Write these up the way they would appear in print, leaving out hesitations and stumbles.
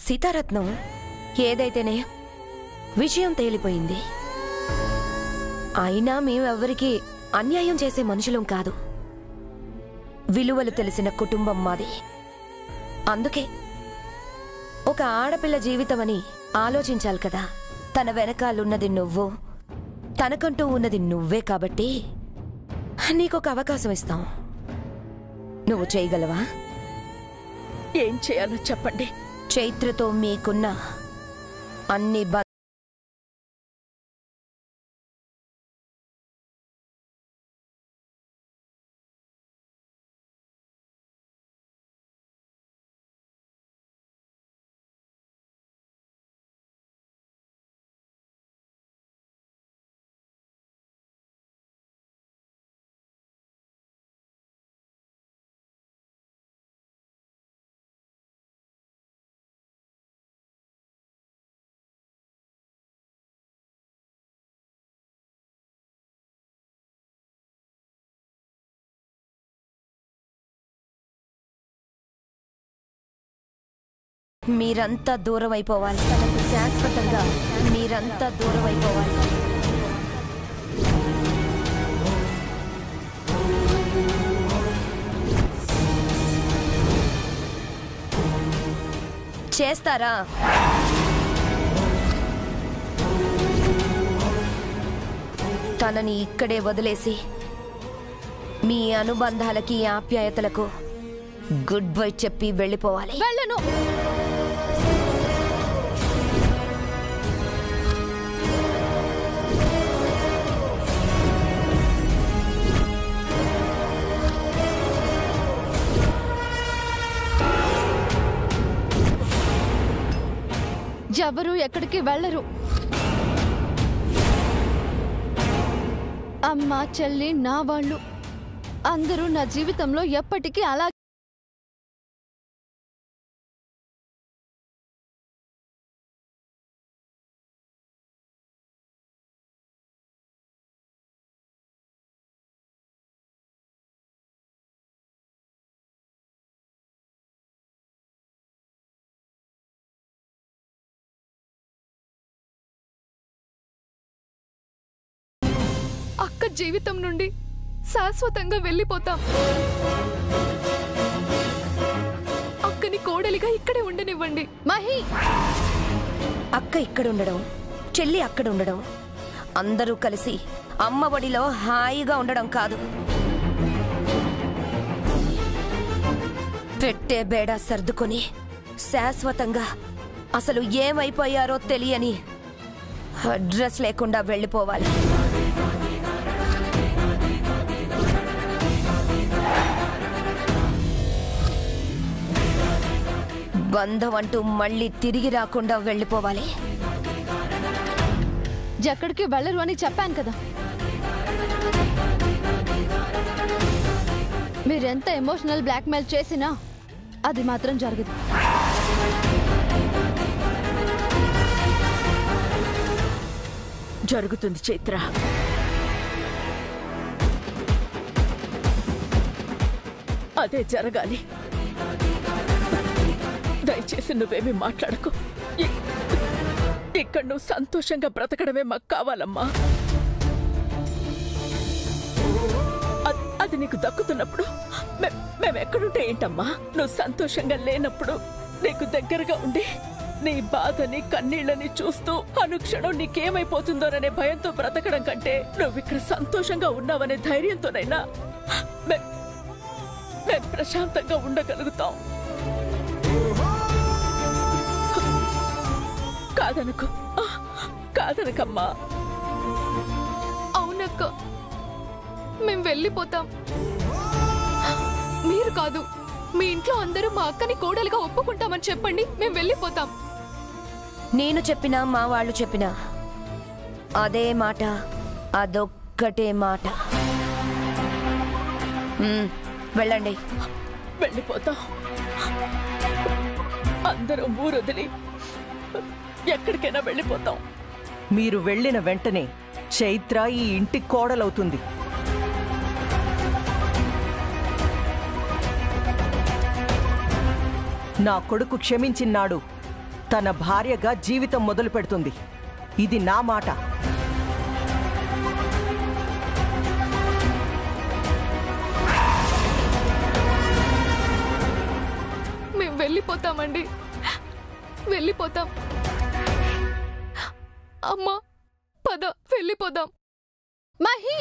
సీతారత్నం ఏదైతేనే విషయం తేలిపోయింది. అయినా మేమెవ్వరికీ అన్యాయం చేసే మనుషులం కాదు. విలువలు తెలిసిన కుటుంబం మాది. అందుకే ఒక ఆడపిల్ల జీవితమని ఆలోచించాలి కదా. తన వెనకాలున్నది నువ్వు, తనకంటూ ఉన్నది నువ్వే. కాబట్టి నీకొక అవకాశం ఇస్తాం. నువ్వు చేయగలవా? ఏం చేయాలో చెప్పండి. చైత్రతో మీకున్న అన్ని మీరంతా దూరం అయిపోవాలి. తనకు శాశ్వతంగా మీరంతా దూరం అయిపోవాలి. చేస్తారా? తనని ఇక్కడే వదిలేసి మీ అనుబంధాలకి ఆప్యాయతలకు గుడ్ బై చెప్పి వెళ్ళిపోవాలి. వెళ్ళను. ఎవరు ఎక్కడికి వెళ్ళరు. అమ్మ, చెల్లి, నా వాళ్ళు అందరూ నా జీవితంలో ఎప్పటికీ అలా. అక్క జీవితం నుండి శాశ్వతంగా వెళ్ళిపోతాం. అక్కని కోడలిగా ఇక్కడే ఉండనివ్వండి. మహి, అక్క ఇక్కడ ఉండడం, చెల్లి అక్కడ ఉండడం, అందరూ కలిసి అమ్మ ఒడిలో హాయిగా ఉండడం కాదు. పెట్టే బేడా సర్దుకొని శాశ్వతంగా అసలు ఏమైపోయారో తెలియని అడ్రస్ లేకుండా వెళ్ళిపోవాలి. బంధం అంటూ మళ్ళీ తిరిగి రాకుండా వెళ్ళిపోవాలి. ఎక్కడికి వెళ్ళరు అని చెప్పాను కదా. మీరెంత ఎమోషనల్ బ్లాక్మెయిల్ చేసినా అది మాత్రం జరగదు. జరుగుతుంది చైత్ర. అదే జరగాలి. దయచేసి నువ్వేమీ మాట్లాడకు. ఇక్కడ నువ్వు సంతోషంగా బ్రతకడమే మాకు కావాలమ్మా. అది నీకు దక్కుతున్నప్పుడు మేమెక్కడుంటే ఏంటమ్మా? నువ్వు సంతోషంగా లేనప్పుడు నీకు దగ్గరగా ఉండి నీ బాధని కన్నీళ్ళని చూస్తూ అనుక్షణం నీకేమైపోతుందోననే భయంతో బ్రతకడం కంటే నువ్విక్కడ సంతోషంగా ఉన్నావనే ధైర్యంతోనైనా మేము ప్రశాంతంగా ఉండగలుగుతాం. కాదనకమ్మా. అవునక్క, మేం వెళ్ళిపోతాం. మీరు కాదు, మీ ఇంట్లో అందరూ మా అక్కని కోడలుగా ఒప్పుకుంటామని చెప్పండి, మేం వెళ్ళిపోతాం. నేను చెప్పినా మా వాళ్ళు చెప్పినా అదే మాట, అదొక్కటే మాట. వెళ్ళండి. వెళ్ళిపోతాం. అందరూ ఊరొదిలి ఎక్కడికైనా వెళ్ళిపోతాం. మీరు వెళ్ళిన వెంటనే చైత్ర ఈ ఇంటి కోడలవుతుంది. నా కొడుకు క్షమించినాడు తన భార్యగా జీవితం మొదలు పెడుతుంది. ఇది నా మాట. మేము వెళ్ళిపోతామండి, వెళ్ళిపోతాం. అమ్మా పద వెళ్ళిపోదాం. మహి,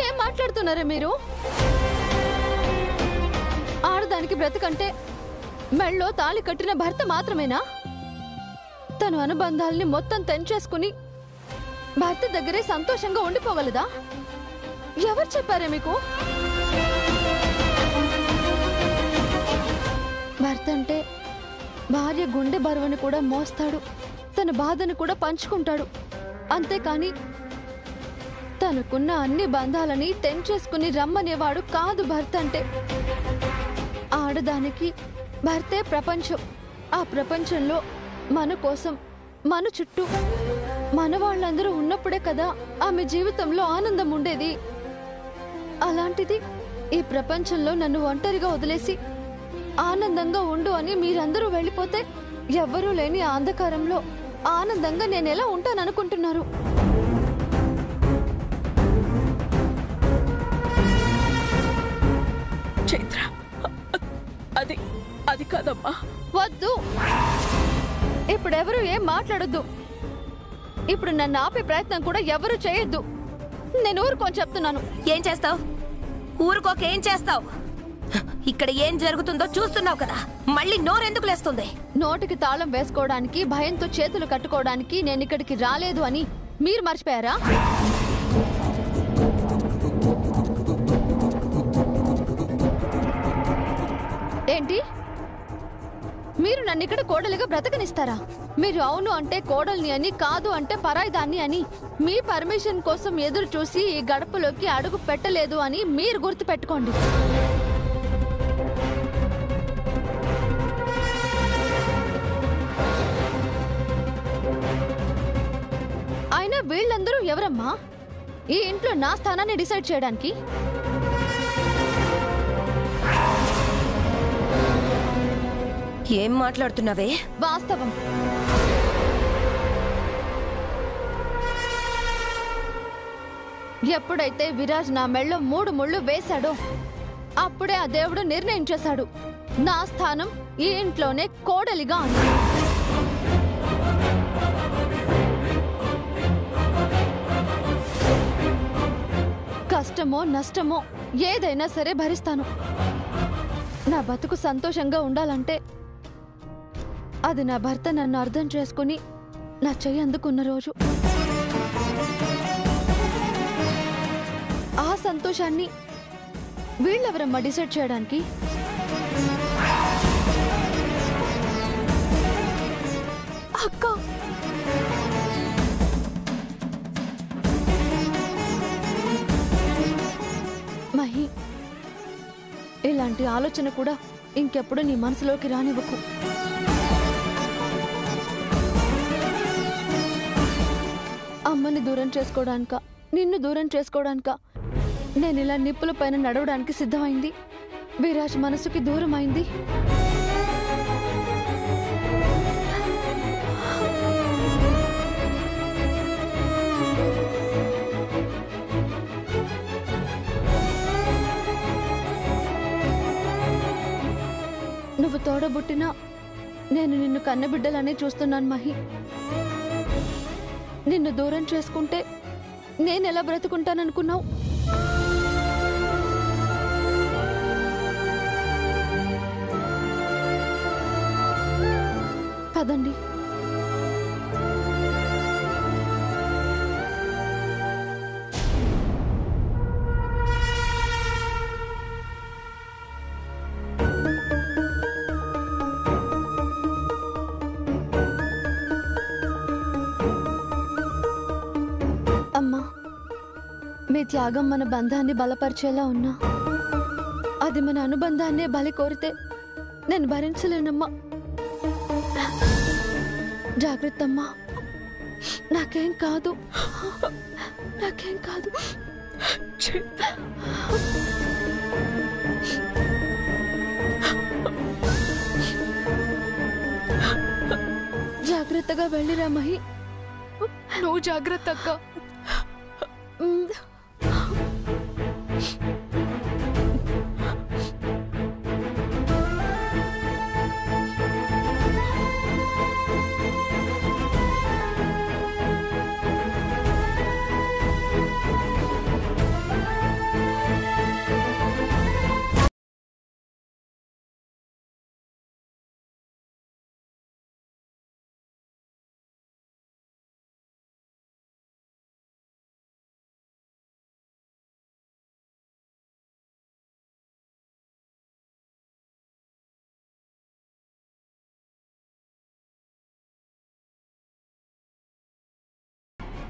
ఏం మాట్లాడుతున్నారా మీరు? ఆడదానికి బ్రతుకంటే మెళ్ళో తాళి కట్టిన భర్త మాత్రమేనా? తను అనుబంధాల్ని మొత్తం తెంచేసుకుని భర్త దగ్గరే సంతోషంగా ఉండిపోగలదా? ఎవరు చెప్పారే మీకు? భర్త అంటే భార్య గుండె బరువుని కూడా మోస్తాడు, తన బాధను కూడా పంచుకుంటాడు. అంతేకాని తనకున్న అన్ని బంధాలని తెంచేసుకుని రమ్మనేవాడు కాదు భర్త అంటే. ఆడదానికి భర్తే ప్రపంచం. ఆ ప్రపంచంలో మన కోసం, మన చుట్టూ మన వాళ్ళందరూ ఉన్నప్పుడే కదా ఆమె జీవితంలో ఆనందం ఉండేది. అలాంటిది ఈ ప్రపంచంలో నన్ను ఒంటరిగా వదిలేసి ఆనందంగా ఉండు అని మీరందరూ వెళ్ళిపోతే ఎవ్వరూ లేని ఆ అంధకారంలో ఆనందంగా నేనెలా ఉంటాననుకుంటున్నారు? చైత్ర, అది అది కాదమ్మా. వద్దు, ఇప్పుడెవరూ ఏం మాట్లాడొద్దు. ఇప్పుడు నన్ను ఆపే ప్రయత్నం కూడా ఎవరూ చేయొద్దు. నేను ఊరుకొని చెప్తున్నాను. ఏం చేస్తావు? ఊరుకోక ఏం చేస్తావు? ఇక్కడ ఏం జరుగుతుందో చూస్తున్నావు కదా, మళ్ళీ నోరెందుకు లేస్తుంది? నోటికి తాళం వేసుకోవడానికి, భయంతో చేతులు కట్టుకోవడానికి నేను ఇక్కడికి రాలేదు అని మీరు మర్చిపోయారా? ఏంటి? మీరు నన్ను ఇక్కడ కోడలిగా బ్రతకనిస్తారా? మీరు అవును అంటే కోడల్ని అని, కాదు అంటే పరాయిదాన్ని అని, మీ పర్మిషన్ కోసం ఎదురు చూసి ఈ గడపలోకి అడుగు పెట్టలేదు అని మీరు గుర్తు పెట్టుకోండి. అయినా వీళ్ళందరూ ఎవరమ్మా ఈ ఇంట్లో నా స్థానాన్ని డిసైడ్ చేయడానికి? ఏం మాట్లాడుతున్నావే? వాస్తవం. ఎప్పుడైతే విరాజ్ నా మెళ్ళో 3 ముళ్ళు వేశాడో అప్పుడే ఆ దేవుడు నిర్ణయించేశాడు నా స్థానం ఈ ఇంట్లోనే కోడలిగా అని. కష్టమో నష్టమో ఏదైనా సరే భరిస్తాను. నా బతుకు సంతోషంగా ఉండాలంటే అది నా భర్త నన్ను అర్థం చేసుకుని నా చెయ్యి అందుకున్న రోజు. ఆ సంతోషాన్ని వీళ్ళెవరమ్మా డిసైడ్ చేయడానికి? అక్క, మహి, ఇలాంటి ఆలోచన కూడా ఇంకెప్పుడు నీ మనసులోకి రానివ్వకు. అమ్మని దూరం చేసుకోవడానిక, నిన్ను దూరం చేసుకోవడానిక నేను ఇలా నిప్పుల పైన నడవడానికి సిద్ధమైంది? విరాజ్ మనసుకి దూరం అయింది. నువ్వు తోడబుట్టినా నేను నిన్ను కన్నబిడ్డలనే చూస్తున్నాను మహి. నిన్ను దూరం చేసుకుంటే నేనెలా బ్రతుకుంటాననుకున్నావు? పదండి. అమ్మా, మీ త్యాగం మన బంధాన్ని బలపరిచేలా ఉన్నా అది మన అనుబంధాన్నే బలి కోరితే నేను భరించలేనమ్మా. జాగ్రత్త అమ్మా. నాకేం కాదు, నాకేం కాదు. చైత్ర, జాగ్రత్తగా వెళ్ళిరా మహి. నువ్వు జాగ్రత్త అక్క.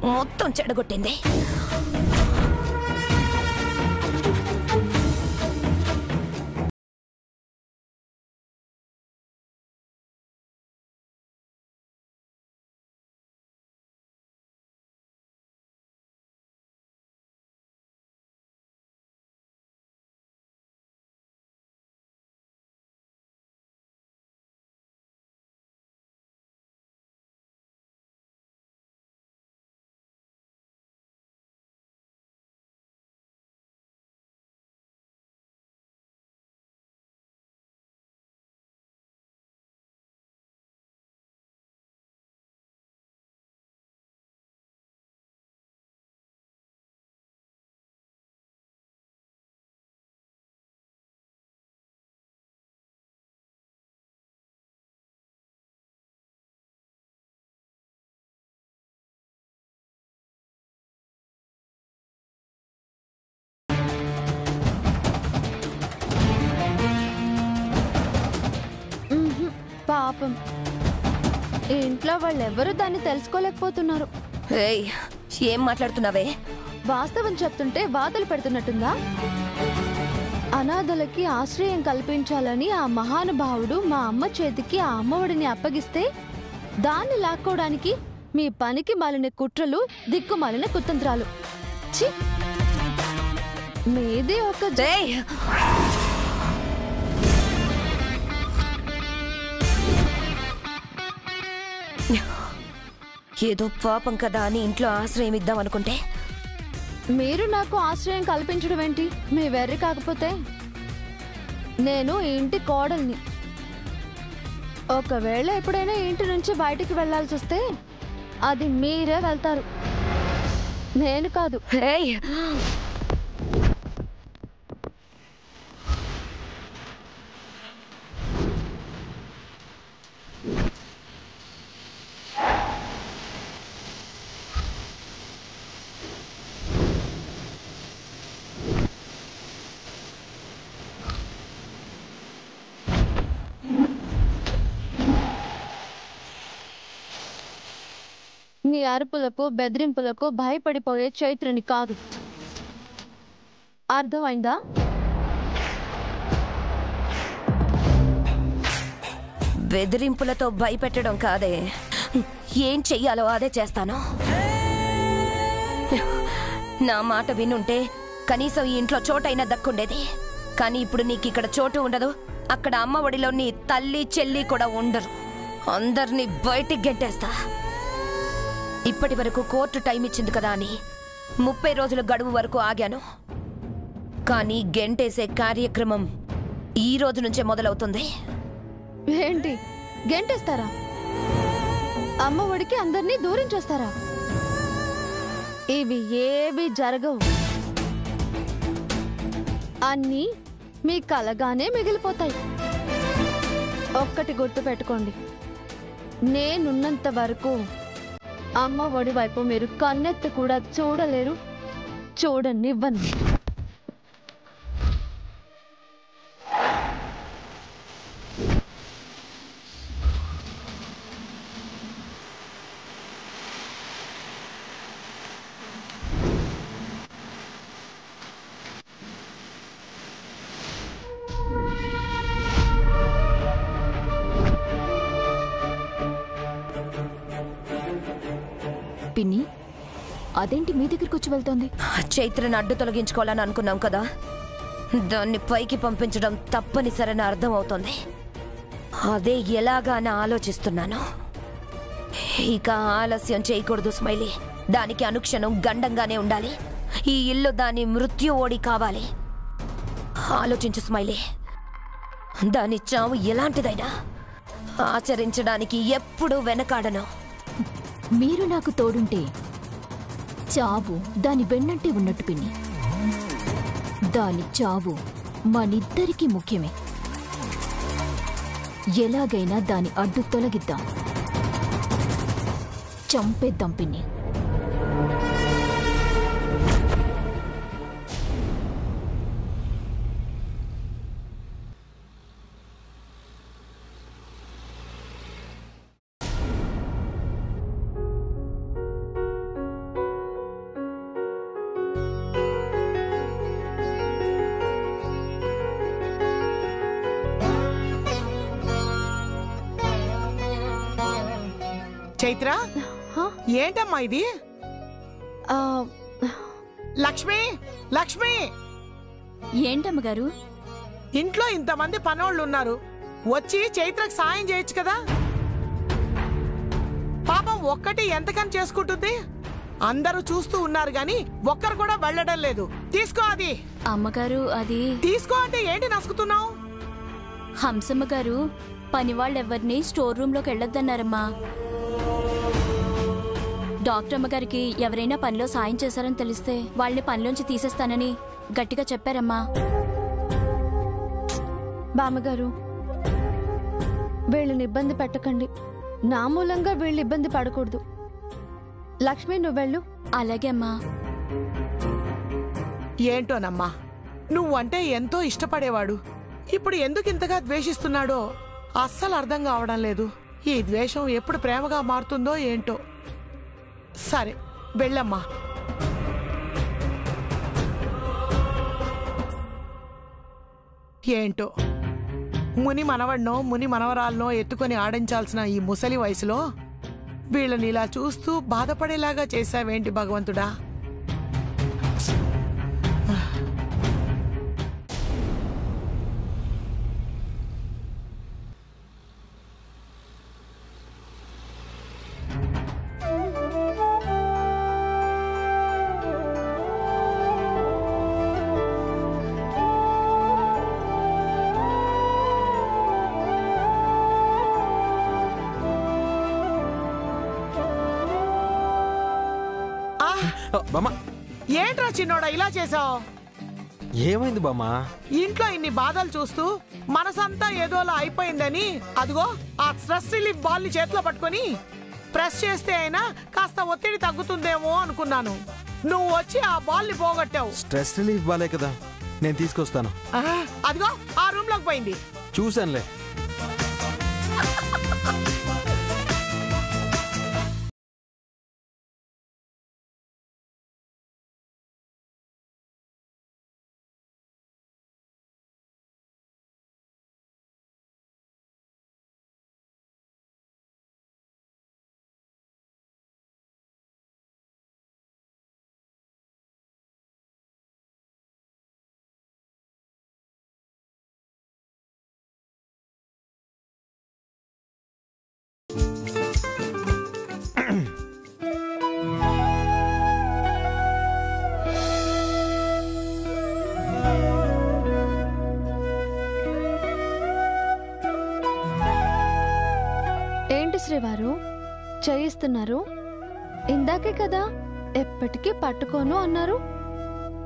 మొత్తం చెడగొట్టింది. పాపం ఈ ఇంట్లో వాళ్ళెవరూ దాన్ని తెలుసుకోలేకపోతున్నారు. ఏయ్, ఏం మాట్లాడుతున్నావే? వాస్తవం చెప్తుంటే వాతలు పెడుతున్నట్టుందా? అనాథలకి ఆశ్రయం కల్పించాలని ఆ మహానుభావుడు మా అమ్మ చేతికి ఆ అమ్మఒడిని అప్పగిస్తే దాన్ని లాక్కోవడానికి మీ పనికి మాలిన కుట్రలు, దిక్కుమాలిన కుతంత్రాలు. ఛీ! మీది ఒక ఏయ్! ఏదో పాపం కదా అని ఇంట్లో ఆశ్రయం ఇద్దాం అనుకుంటే మీరు నాకు ఆశ్రయం కల్పించడం ఏంటి? మీ వెర్రి కాకపోతే నేను ఈ ఇంటి కోడల్ని. ఒకవేళ ఎప్పుడైనా ఇంటి నుంచి బయటికి వెళ్లాల్సి వస్తే అది మీరే వెళ్తారు, నేను కాదు. ఏయ్! నీ అరుపులకు బెదిరింపులకు భయపడిపోయే చైత్రని కాదు, అర్థమైందా? బెదిరింపులతో భయపెట్టడం కాదే, ఏం చెయ్యాలో అదే చేస్తాను. నా మాట వినుంటే కనీసం ఈ ఇంట్లో చోటైనా దక్కుండేది. కానీ ఇప్పుడు నీకు ఇక్కడ చోటు ఉండదు, అక్కడ అమ్మ ఒడిలో నీ తల్లి చెల్లి కూడా ఉండరు. అందరినీ బయటికి గెంటేస్తా. ఇప్పటి వరకు కోర్టు టైం ఇచ్చింది కదా అని 30 రోజుల గడువు వరకు ఆగాను. కానీ గెంటేసే కార్యక్రమం ఈ రోజు నుంచే మొదలవుతుంది. ఏంటి గెంటేస్తారా? అమ్మ ఒడికి అందరినీ దూరం చేస్తారా? ఇవి ఏవి జరగవు. అన్నీ మీ కలగానే మిగిలిపోతాయి. ఒక్కటి గుర్తు పెట్టుకోండి, నేనున్నంత వరకు అమ్మ ఒడి వైపు మీరు కన్నెత్తి కూడా చూడలేరు, చూడనివ్వను. పిన్ని, అదేంటి మీ దగ్గరికి వచ్చి వెళ్తోంది? చైత్రను అడ్డు తొలగించుకోవాలని అనుకున్నాం కదా, దాన్ని పైకి పంపించడం తప్పనిసరని అర్థం అవుతోంది. అదే ఎలాగా అని ఆలోచిస్తున్నాను. ఇక ఆలస్యం చేయకూడదు స్మైలీ. దానికి అనుక్షణం గండంగానే ఉండాలి. ఈ ఇల్లు దాని మృత్యు ఓడి కావాలి. ఆలోచించు స్మైలీ. దాని చావు ఎలాంటిదైనా ఆచరించడానికి ఎప్పుడూ వెనకాడను. మీరు నాకు తోడుంటే చావు దాని వెన్నంటే ఉన్నట్టు పిన్ని. దాని చావు మనిద్దరికీ ముఖ్యమే. ఎలాగైనా దాని అడ్డు తొలగిద్దాం, చంపేద్దాం పిన్ని. చైత్ర, ఏంటమ్మా ఇది? లక్ష్మి, లక్ష్మి! ఏంటమ్మగారు? ఇంట్లో ఇంతమంది పనోళ్ళు ఉన్నారు, వచ్చి చైత్రకు సాయం చేయొచ్చు కదా. పాపం ఒక్కటి ఎంతకని చేసుకుంటుంది. అందరూ చూస్తూ ఉన్నారు గాని ఒక్కరు కూడా వెళ్ళడం లేదు. తీసుకో అది. అమ్మగారు అది తీసుకో అంటే ఏంటి నసుకుతున్నావు? హంసమ్మ గారు పనివాళ్ళెవ్వరిని స్టోర్ రూమ్ లోకి వెళ్ళొద్దన్నారమ్మా. డాక్టర్ అమ్మగారికి ఎవరైనా పనిలో సాయం చేశారని తెలిస్తే వాళ్ళని పనిలోంచి తీసేస్తానని గట్టిగా చెప్పారమ్మా. బామ్మగారు, వీళ్ళని ఇబ్బంది పెట్టకండి. నా మూలంగా వీళ్ళు ఇబ్బంది పడకూడదు. లక్ష్మి, నువ్వెళ్ళు. అలాగే అమ్మా. ఏంటోనమ్మా, నువ్వంటే ఎంతో ఇష్టపడేవాడు ఇప్పుడు ఎందుకు ఇంతగా ద్వేషిస్తున్నాడో అస్సలు అర్థం కావడం లేదు. ఈ ద్వేషం ఎప్పుడు ప్రేమగా మారుతుందో ఏంటో. సరే, వెళ్ళమ్మా. ఏంటో ముని మనవడినో ముని మనవరాలనో ఎత్తుకొని ఆడించాల్సిన ఈ ముసలి వయసులో వీళ్ళని ఇలా చూస్తూ బాధపడేలాగా చేశావేంటి భగవంతుడా? ఏంట్రా చిన్నోడా ఇలా చేసావు? ఏమైంది బామ్మా? ఇంట్లో ఇన్ని బాధలు చూస్తూ మనసంతా ఏదోలా అయిపోయిందని అదిగో ఆ స్ట్రెస్ రిలీఫ్ బాల్ ని చేతిలో పట్టుకొని ప్రెస్ చేస్తే అయినా కాస్త ఒత్తిడి తగ్గుతుందేమో అనుకున్నాను. నువ్వు వచ్చి ఆ బాల్ ని పోగొట్టావు. స్ట్రెస్ రిలీఫ్ బాలే కదా, నేను తీసుకొస్తాను. అదిగో ఆ రూమ్ లోకి పోయింది. చూసానులే. ఏంటి శ్రీవారు చేయిస్తున్నారు? ఇందాకే కదా ఎప్పటికీ పట్టుకోను అన్నారు.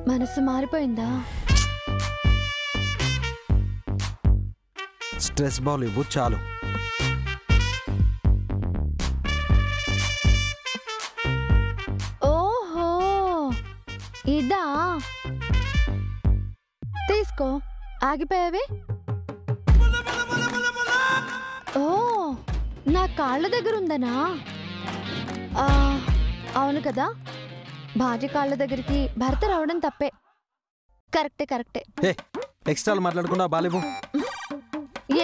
మనసు మారిపోయిందా? స్ట్రెస్ బాల్ ఇవ్వు చాలు. ఓహో, ఇదా? తీసుకో. ఆగిపోయావే. ఓ, నా కాళ్ళ దగ్గర ఉందనా? అవును కదా, భార్య కాళ్ళ దగ్గరికి భర్త రావడం తప్పే. కరెక్టే కరెక్టే. ఎక్స్ట్రాలు మాట్లాడకుండా బాలేవు.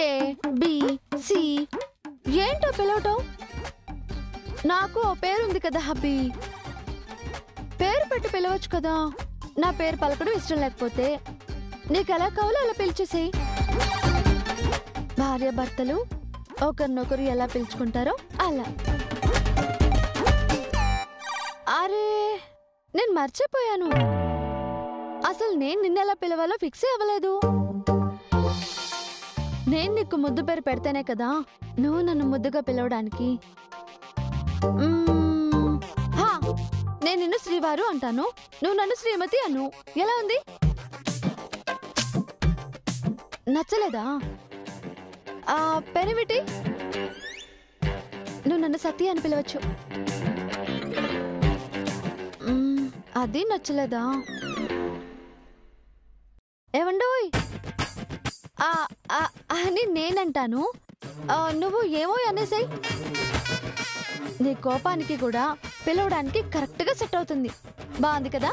ఏ బి సి ఏంటో పిలవటం? నాకు ఓ పేరుంది కదా హబ్బీ, పేరు పెట్టి పిలవచ్చు కదా. నా పేరు పలకడం ఇష్టం లేకపోతే నీకెలా కావాలో అలా పిలిచేసేయి. భార్య భర్తలు ఒకరినొకరు ఎలా పిలుచుకుంటారో అలా. అరే నేను మర్చిపోయాను. అసలు నేను నిన్నెలా పిలవాలో ఫిక్సే అవ్వలేదు. నేను నీకు ముద్దు పేరు పెడితేనే కదా నువ్వు నన్ను ముద్దుగా పిలవడానికి. నేను నిన్ను శ్రీవారు అంటాను, నువ్వు నన్ను శ్రీమతి అను. ఎలా ఉంది? నచ్చలేదా? పెనిమిటి నువ్వు నన్ను సతీ అని పిలవచ్చు. అది నచ్చలేదా? ఏమండోయ్ అని నేనంటాను, నువ్వు ఏమో అనేసాయి. నీ కోపానికి కూడా పిలవడానికి కరెక్ట్గా సెట్ అవుతుంది. బాగుంది కదా?